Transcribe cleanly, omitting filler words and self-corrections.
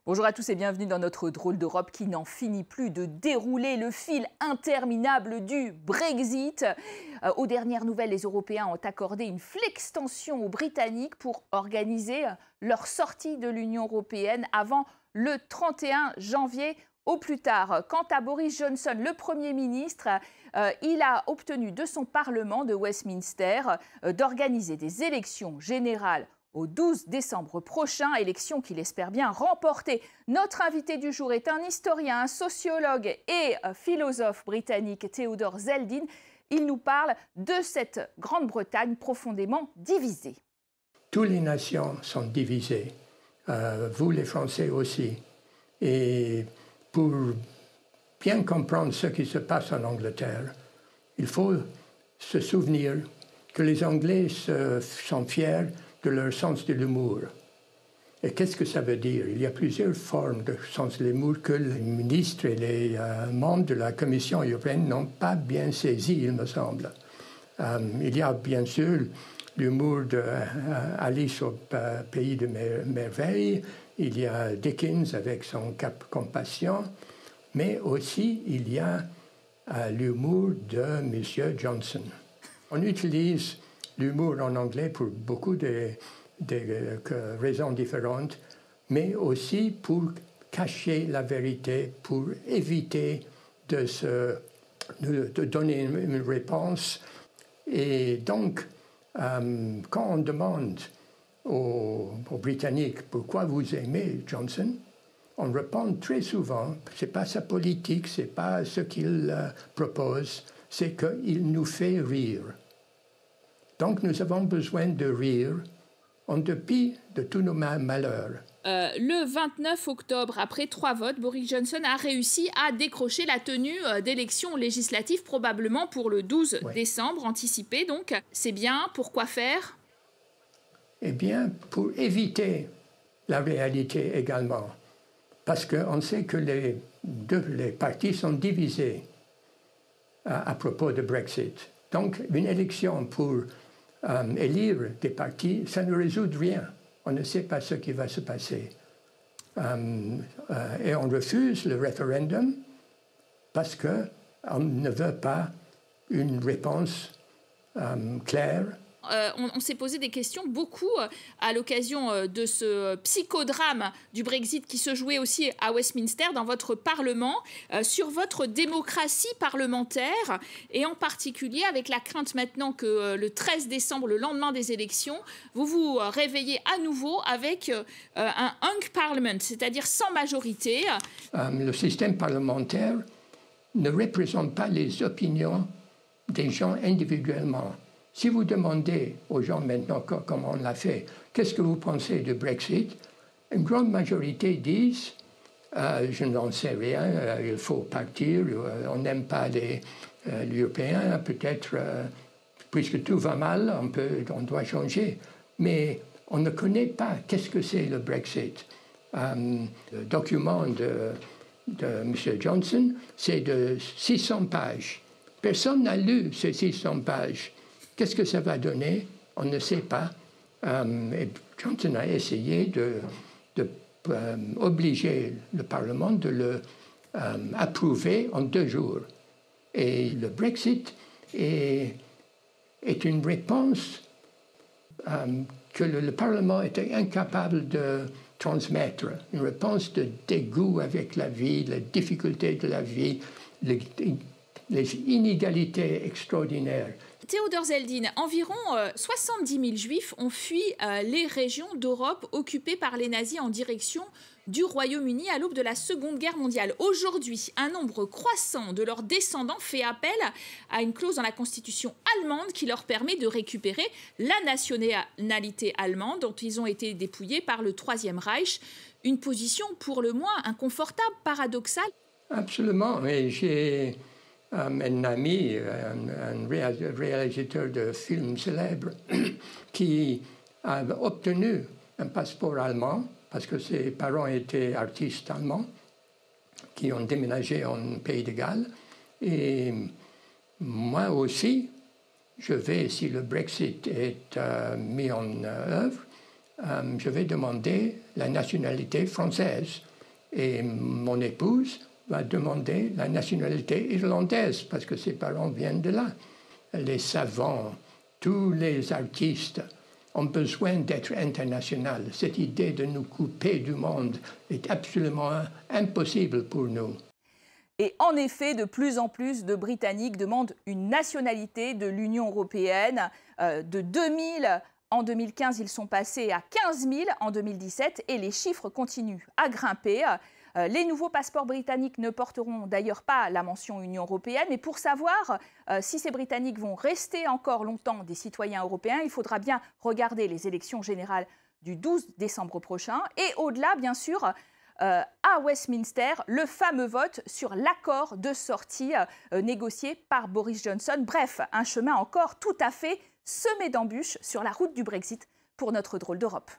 Bonjour à tous et bienvenue dans notre drôle d'Europe qui n'en finit plus de dérouler le fil interminable du Brexit. Aux dernières nouvelles, les Européens ont accordé une flextension aux Britanniques pour organiser leur sortie de l'Union européenne avant le 31 janvier au plus tard. Quant à Boris Johnson, le Premier ministre, il a obtenu de son Parlement de Westminster d'organiser des élections générales au 12 décembre prochain, élection qu'il espère bien remporter. Notre invité du jour est un historien, un sociologue et philosophe britannique, Theodore Zeldin. Il nous parle de cette Grande-Bretagne profondément divisée. Toutes les nations sont divisées, vous les Français aussi. Et pour bien comprendre ce qui se passe en Angleterre, il faut se souvenir que les Anglais sont fiers de leur sens de l'humour. Et qu'est-ce que ça veut dire? Il y a plusieurs formes de sens de l'humour que les ministres et les membres de la Commission européenne n'ont pas bien saisi, il me semble. Il y a bien sûr l'humour d'Alice au pays de merveilles, il y a Dickens avec son compassion, mais aussi il y a l'humour de M. Johnson. On utilise l'humour en anglais pour beaucoup de raisons différentes, mais aussi pour cacher la vérité, pour éviter de donner une réponse. Et donc, quand on demande aux Britanniques pourquoi vous aimez Johnson, on répond très souvent, ce n'est pas sa politique, ce n'est pas ce qu'il propose, c'est qu'il nous fait rire. Donc nous avons besoin de rire en dépit de tous nos malheurs. Le 29 octobre, après 3 votes, Boris Johnson a réussi à décrocher la tenue d'élections législatives, probablement pour le 12 décembre, anticipé. Donc, c'est bien. Pourquoi faire? Eh bien, pour éviter la réalité également. Parce qu'on sait que les partis sont divisés à propos de Brexit. Donc, une élection pour élire des partis, ça ne résout rien. On ne sait pas ce qui va se passer. Et on refuse le référendum parce qu'on ne veut pas une réponse claire. On s'est posé des questions beaucoup à l'occasion de ce psychodrame du Brexit qui se jouait aussi à Westminster dans votre Parlement, sur votre démocratie parlementaire et en particulier avec la crainte maintenant que le 13 décembre, le lendemain des élections, vous vous réveillez à nouveau avec un hung parliament, c'est-à-dire sans majorité. Le système parlementaire ne représente pas les opinions des gens individuellement. Si vous demandez aux gens maintenant, comme on l'a fait, qu'est-ce que vous pensez du Brexit, une grande majorité disent je n'en sais rien, il faut partir, on n'aime pas les Européens, peut-être, puisque tout va mal, on doit changer. Mais on ne connaît pas qu'est-ce que c'est le Brexit. Le document de M. Johnson, c'est de 600 pages. Personne n'a lu ces 600 pages. Qu'est-ce que ça va donner? On ne sait pas. Et Johnson a essayé d'obliger le Parlement de le approuver en 2 jours. Et le Brexit est une réponse que le Parlement était incapable de transmettre. Une réponse de dégoût avec la vie, la difficulté de la vie, les inégalités extraordinaires. Theodore Zeldin, environ 70 000 Juifs ont fui les régions d'Europe occupées par les nazis en direction du Royaume-Uni à l'aube de la Seconde Guerre mondiale. Aujourd'hui, un nombre croissant de leurs descendants fait appel à une clause dans la Constitution allemande qui leur permet de récupérer la nationalité allemande dont ils ont été dépouillés par le Troisième Reich. Une position pour le moins inconfortable, paradoxale. Absolument, mais j'ai un ami, un réalisateur de films célèbres, qui a obtenu un passeport allemand parce que ses parents étaient artistes allemands qui ont déménagé en Pays de Galles. Et moi aussi, je vais, si le Brexit est mis en œuvre, je vais demander la nationalité française. Et mon épouse va demander la nationalité irlandaise parce que ses parents viennent de là. Les savants, tous les artistes ont besoin d'être internationaux. Cette idée de nous couper du monde est absolument impossible pour nous. Et en effet, de plus en plus de Britanniques demandent une nationalité de l'Union européenne. De 2000 en 2015, ils sont passés à 15 000 en 2017 et les chiffres continuent à grimper. Les nouveaux passeports britanniques ne porteront d'ailleurs pas la mention Union européenne. Mais pour savoir si ces Britanniques vont rester encore longtemps des citoyens européens, il faudra bien regarder les élections générales du 12 décembre prochain. Et au-delà, bien sûr, à Westminster, le fameux vote sur l'accord de sortie négocié par Boris Johnson. Bref, un chemin encore tout à fait semé d'embûches sur la route du Brexit pour notre drôle d'Europe.